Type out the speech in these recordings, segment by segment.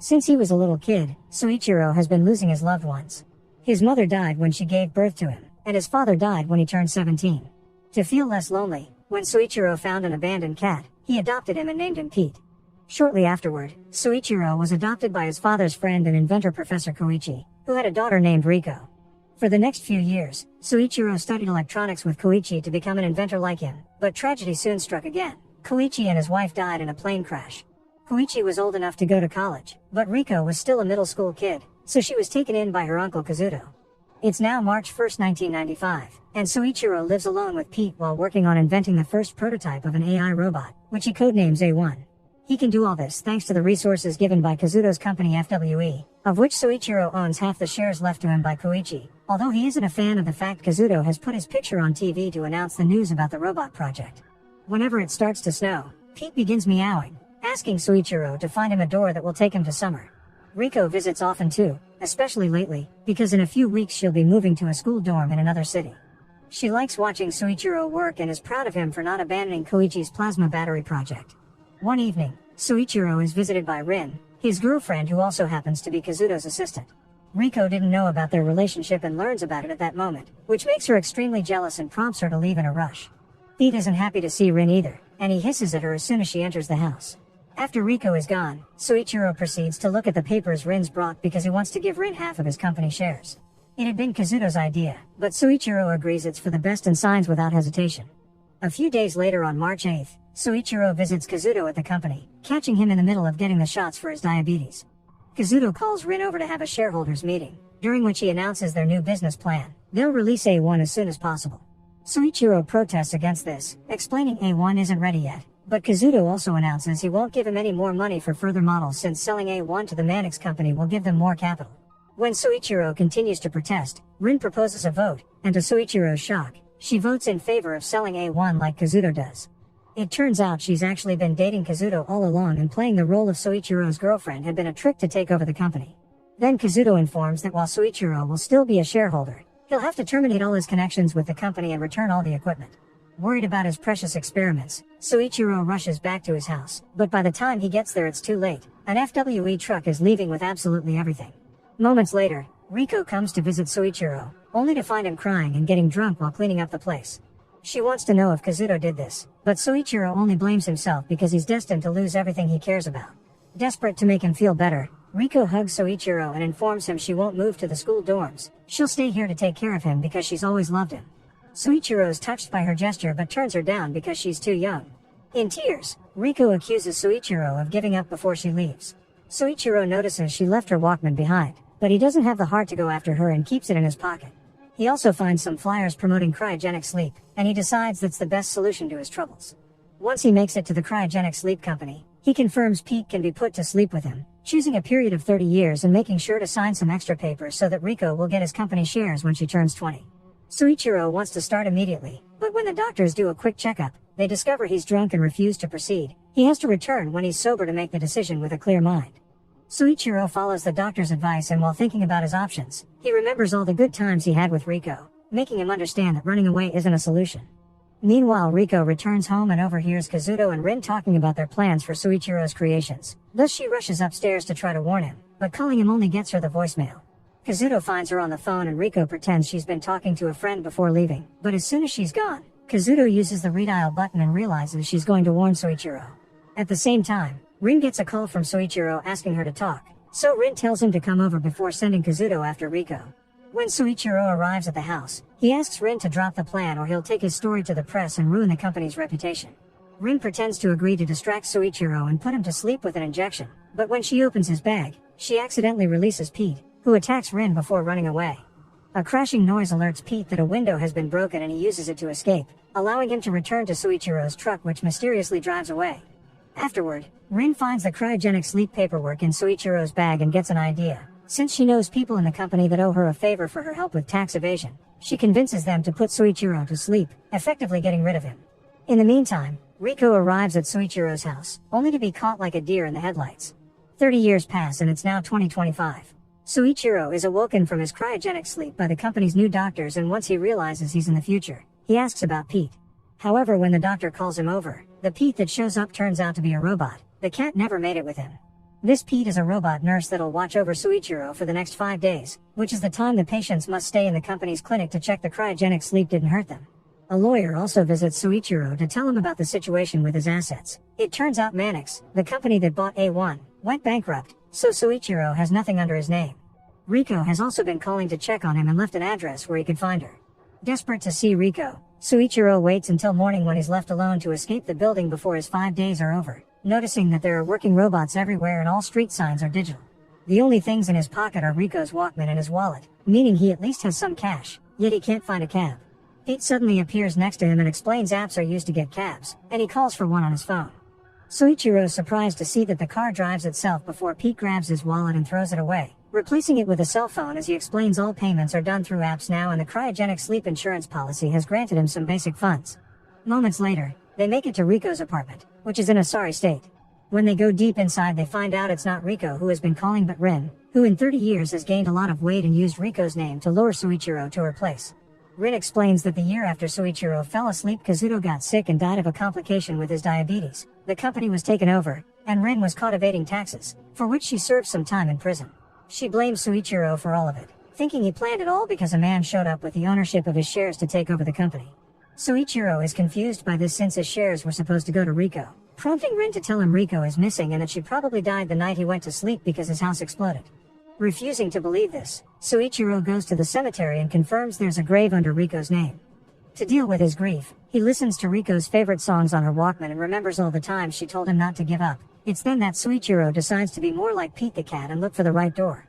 Since he was a little kid, Soichiro has been losing his loved ones. His mother died when she gave birth to him, and his father died when he turned 17. To feel less lonely, when Soichiro found an abandoned cat, he adopted him and named him Pete. Shortly afterward, Soichiro was adopted by his father's friend and inventor Professor Koichi, who had a daughter named Riko. For the next few years, Soichiro studied electronics with Koichi to become an inventor like him, but tragedy soon struck again. Koichi and his wife died in a plane crash. Koichi was old enough to go to college, but Riko was still a middle school kid, so she was taken in by her uncle Kazuto. It's now March 1, 1995, and Soichiro lives alone with Pete while working on inventing the first prototype of an AI robot, which he codenames A1. He can do all this thanks to the resources given by Kazuto's company FWE, of which Soichiro owns half the shares left to him by Koichi, although he isn't a fan of the fact Kazuto has put his picture on TV to announce the news about the robot project. Whenever it starts to snow, Pete begins meowing, asking Soichiro to find him a door that will take him to summer. Riko visits often too, especially lately, because in a few weeks she'll be moving to a school dorm in another city. She likes watching Soichiro work and is proud of him for not abandoning Koichi's plasma battery project. One evening, Soichiro is visited by Rin, his girlfriend who also happens to be Kazuto's assistant. Riko didn't know about their relationship and learns about it at that moment, which makes her extremely jealous and prompts her to leave in a rush. Pete isn't happy to see Rin either, and he hisses at her as soon as she enters the house. After Riko is gone, Soichiro proceeds to look at the papers Rin's brought because he wants to give Rin half of his company shares. It had been Kazuto's idea, but Soichiro agrees it's for the best and signs without hesitation. A few days later on March 8, Soichiro visits Kazuto at the company, catching him in the middle of getting the shots for his diabetes. Kazuto calls Rin over to have a shareholders meeting, during which he announces their new business plan. They'll release A1 as soon as possible. Soichiro protests against this, explaining A1 isn't ready yet, but Kazuto also announces he won't give him any more money for further models since selling A1 to the Mannix company will give them more capital. When Soichiro continues to protest, Rin proposes a vote, and to Soichiro's shock, she votes in favor of selling A1 like Kazuto does. It turns out she's actually been dating Kazuto all along and playing the role of Soichiro's girlfriend had been a trick to take over the company. Then Kazuto informs that while Soichiro will still be a shareholder, he'll have to terminate all his connections with the company and return all the equipment. Worried about his precious experiments, Soichiro rushes back to his house, but by the time he gets there it's too late. An FWE truck is leaving with absolutely everything. Moments later, Riko comes to visit Soichiro, only to find him crying and getting drunk while cleaning up the place. She wants to know if Kazuto did this, but Soichiro only blames himself because he's destined to lose everything he cares about. Desperate to make him feel better, Riko hugs Soichiro and informs him she won't move to the school dorms. She'll stay here to take care of him because she's always loved him. Soichiro is touched by her gesture but turns her down because she's too young. In tears, Riko accuses Soichiro of giving up before she leaves. Soichiro notices she left her Walkman behind, but he doesn't have the heart to go after her and keeps it in his pocket. He also finds some flyers promoting cryogenic sleep, and he decides that's the best solution to his troubles. Once he makes it to the cryogenic sleep company, he confirms Pete can be put to sleep with him, choosing a period of 30 years and making sure to sign some extra papers so that Riko will get his company shares when she turns 20. Soichiro wants to start immediately, but when the doctors do a quick checkup, they discover he's drunk and refuse to proceed. He has to return when he's sober to make the decision with a clear mind. Soichiro follows the doctor's advice and while thinking about his options, he remembers all the good times he had with Riko, making him understand that running away isn't a solution. Meanwhile, Riko returns home and overhears Kazuto and Rin talking about their plans for Soichiro's creations. Thus she rushes upstairs to try to warn him, but calling him only gets her the voicemail. Kazuto finds her on the phone and Riko pretends she's been talking to a friend before leaving, but as soon as she's gone, Kazuto uses the redial button and realizes she's going to warn Soichiro. At the same time, Rin gets a call from Soichiro asking her to talk, so Rin tells him to come over before sending Kazuto after Riko. When Soichiro arrives at the house, he asks Rin to drop the plan or he'll take his story to the press and ruin the company's reputation. Rin pretends to agree to distract Soichiro and put him to sleep with an injection, but when she opens his bag, she accidentally releases Pete, who attacks Rin before running away. A crashing noise alerts Pete that a window has been broken and he uses it to escape, allowing him to return to Soichiro's truck which mysteriously drives away. Afterward, Rin finds the cryogenic sleep paperwork in Soichiro's bag and gets an idea. Since she knows people in the company that owe her a favor for her help with tax evasion, she convinces them to put Soichiro to sleep, effectively getting rid of him. In the meantime, Riko arrives at Soichiro's house, only to be caught like a deer in the headlights. 30 years pass and it's now 2025. Soichiro is awoken from his cryogenic sleep by the company's new doctors and once he realizes he's in the future, he asks about Pete. However, when the doctor calls him over, the Pete that shows up turns out to be a robot. The cat never made it with him. This Pete is a robot nurse that'll watch over Soichiro for the next 5 days, which is the time the patients must stay in the company's clinic to check the cryogenic sleep didn't hurt them. A lawyer also visits Soichiro to tell him about the situation with his assets. It turns out Mannix, the company that bought A1, went bankrupt, so Soichiro has nothing under his name. Riko has also been calling to check on him and left an address where he could find her. Desperate to see Riko, Soichiro waits until morning when he's left alone to escape the building before his 5 days are over, noticing that there are working robots everywhere and all street signs are digital. The only things in his pocket are Riko's Walkman and his wallet, meaning he at least has some cash, yet he can't find a cab. Pete suddenly appears next to him and explains apps are used to get cabs, and he calls for one on his phone. Soichiro is surprised to see that the car drives itself before Pete grabs his wallet and throws it away, replacing it with a cell phone as he explains all payments are done through apps now and the cryogenic sleep insurance policy has granted him some basic funds. Moments later, they make it to Riko's apartment, which is in a sorry state. When they go deep inside they find out it's not Riko who has been calling but Rin, who in 30 years has gained a lot of weight and used Riko's name to lure Soichiro to her place. Rin explains that the year after Soichiro fell asleep Kazuto got sick and died of a complication with his diabetes. The company was taken over, and Rin was caught evading taxes, for which she served some time in prison. She blames Soichiro for all of it, thinking he planned it all because a man showed up with the ownership of his shares to take over the company. Soichiro is confused by this since his shares were supposed to go to Riko, prompting Rin to tell him Riko is missing and that she probably died the night he went to sleep because his house exploded. Refusing to believe this, Soichiro goes to the cemetery and confirms there's a grave under Riko's name. To deal with his grief, he listens to Riko's favorite songs on her Walkman and remembers all the times she told him not to give up. It's then that Soichiro decides to be more like Pete the cat and look for the right door.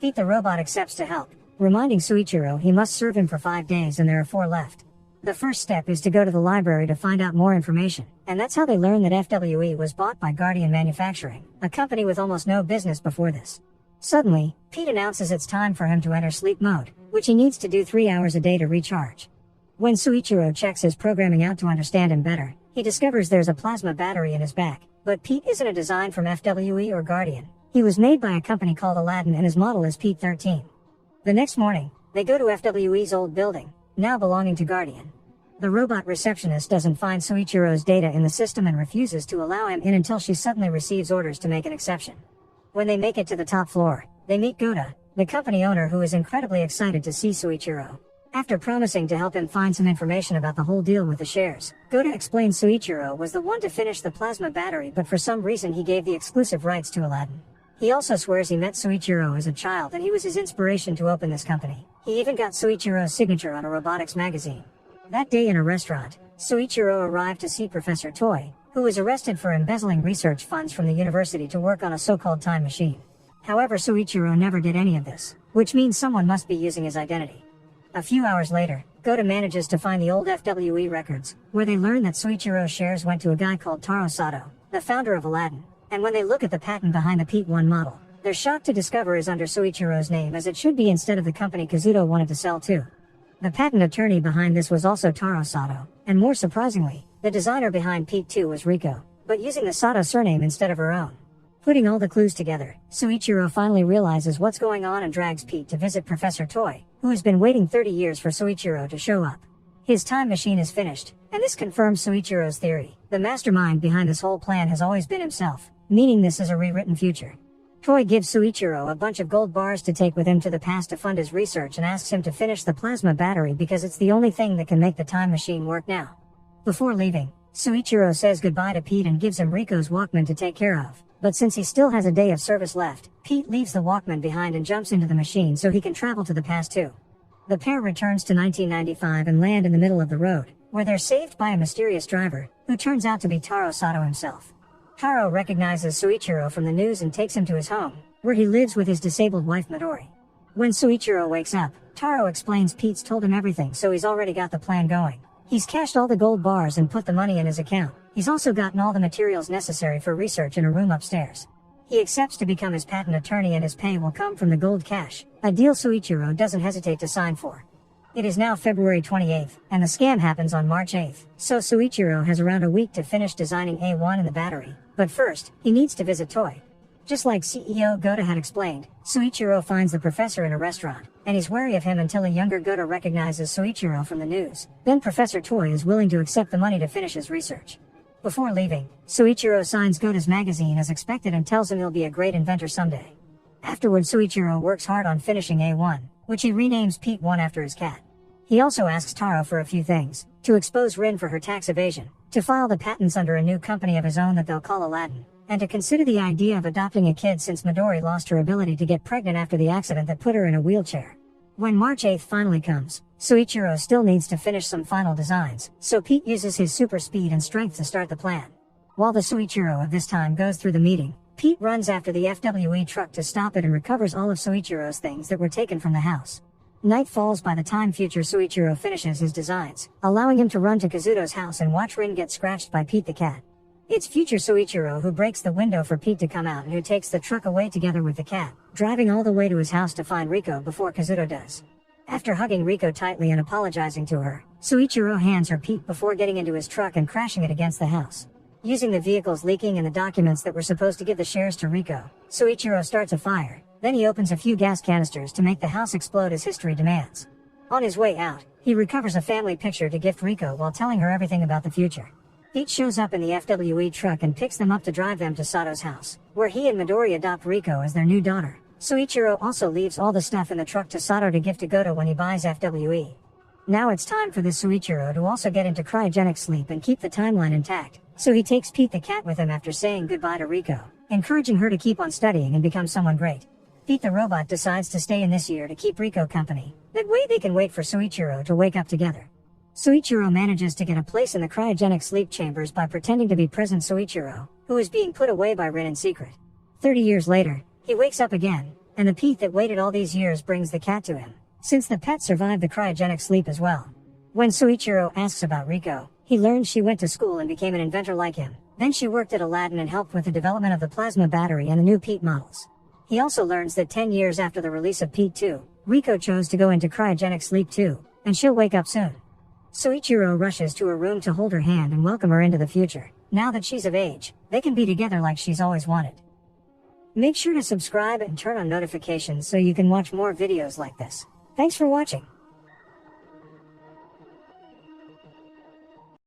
Pete the robot accepts to help, reminding Soichiro he must serve him for 5 days and there are 4 left. The first step is to go to the library to find out more information, and that's how they learn that FWE was bought by Guardian Manufacturing, a company with almost no business before this. Suddenly, Pete announces it's time for him to enter sleep mode, which he needs to do 3 hours a day to recharge. When Soichiro checks his programming out to understand him better, he discovers there's a plasma battery in his back, but Pete isn't a design from FWE or Guardian. He was made by a company called Aladdin and his model is Pete 13. The next morning, they go to FWE's old building, now belonging to Guardian. The robot receptionist doesn't find Soichiro's data in the system and refuses to allow him in until she suddenly receives orders to make an exception. When they make it to the top floor, they meet Gota, the company owner who is incredibly excited to see Soichiro. After promising to help him find some information about the whole deal with the shares, Gota explains Soichiro was the one to finish the plasma battery but for some reason he gave the exclusive rights to Aladdin. He also swears he met Soichiro as a child and he was his inspiration to open this company. He even got Soichiro's signature on a robotics magazine. That day in a restaurant, Soichiro arrived to see Professor Toy, who was arrested for embezzling research funds from the university to work on a so-called time machine. However, Soichiro never did any of this, which means someone must be using his identity. A few hours later, Gota manages to find the old FWE records, where they learn that Soichiro's shares went to a guy called Taro Sato, the founder of Aladdin, and when they look at the patent behind the Pete 1 model, they're shocked to discover it's under Soichiro's name as it should be instead of the company Kazuto wanted to sell to. The patent attorney behind this was also Taro Sato, and more surprisingly, the designer behind Pete 2 was Riko, but using the Sato surname instead of her own. Putting all the clues together, Soichiro finally realizes what's going on and drags Pete to visit Professor Toy, who has been waiting 30 years for Soichiro to show up. His time machine is finished, and this confirms Soichiro's theory. The mastermind behind this whole plan has always been himself, meaning this is a rewritten future. Toy gives Soichiro a bunch of gold bars to take with him to the past to fund his research and asks him to finish the plasma battery because it's the only thing that can make the time machine work now. Before leaving, Soichiro says goodbye to Pete and gives him Riko's Walkman to take care of, but since he still has a day of service left, Pete leaves the Walkman behind and jumps into the machine so he can travel to the past too. The pair returns to 1995 and land in the middle of the road, where they're saved by a mysterious driver, who turns out to be Taro Sato himself. Taro recognizes Soichiro from the news and takes him to his home, where he lives with his disabled wife Midori. When Soichiro wakes up, Taro explains Pete's told him everything so he's already got the plan going. He's cashed all the gold bars and put the money in his account. He's also gotten all the materials necessary for research in a room upstairs. He accepts to become his patent attorney and his pay will come from the gold cash, a deal Soichiro doesn't hesitate to sign for. It is now February 28th, and the scam happens on March 8th, so Soichiro has around a week to finish designing A1 and the battery, but first, he needs to visit Toy. Just like CEO Gota had explained, Soichiro finds the professor in a restaurant, and he's wary of him until a younger Gota recognizes Soichiro from the news. Then Professor Toy is willing to accept the money to finish his research. Before leaving, Soichiro signs Gota's magazine as expected and tells him he'll be a great inventor someday. Afterward, Soichiro works hard on finishing A1, which he renames Pete 1 after his cat. He also asks Taro for a few things: to expose Rin for her tax evasion, to file the patents under a new company of his own that they'll call Aladdin, and to consider the idea of adopting a kid since Midori lost her ability to get pregnant after the accident that put her in a wheelchair. When March 8th finally comes, Soichiro still needs to finish some final designs, so Pete uses his super speed and strength to start the plan. While the Soichiro of this time goes through the meeting, Pete runs after the FWE truck to stop it and recovers all of Soichiro's things that were taken from the house. Night falls by the time future Soichiro finishes his designs, allowing him to run to Kazuto's house and watch Rin get scratched by Pete the cat. It's future Soichiro who breaks the window for Pete to come out and who takes the truck away together with the cat, driving all the way to his house to find Riko before Kazuto does. After hugging Riko tightly and apologizing to her, Soichiro hands her Pete before getting into his truck and crashing it against the house. Using the vehicle's leaking and the documents that were supposed to give the shares to Riko, Soichiro starts a fire. Then he opens a few gas canisters to make the house explode as history demands. On his way out, he recovers a family picture to gift Riko while telling her everything about the future. Pete shows up in the FWE truck and picks them up to drive them to Sato's house, where he and Midori adopt Riko as their new daughter. Soichiro also leaves all the stuff in the truck to Sato to gift to Goto when he buys FWE. Now it's time for this Soichiro to also get into cryogenic sleep and keep the timeline intact, so he takes Pete the cat with him after saying goodbye to Riko, encouraging her to keep on studying and become someone great. Pete the robot decides to stay in this year to keep Riko company. That way they can wait for Soichiro to wake up together. Soichiro manages to get a place in the cryogenic sleep chambers by pretending to be present Soichiro, who is being put away by Rin in secret. 30 years later, he wakes up again, and the Pete that waited all these years brings the cat to him, since the pet survived the cryogenic sleep as well. When Soichiro asks about Riko, he learns she went to school and became an inventor like him. Then she worked at Aladdin and helped with the development of the plasma battery and the new Pete models. He also learns that 10 years after the release of Pete 2, Riko chose to go into cryogenic sleep too, and she'll wake up soon. Soichiro rushes to her room to hold her hand and welcome her into the future. Now that she's of age, they can be together like she's always wanted. Make sure to subscribe and turn on notifications so you can watch more videos like this. Thanks for watching.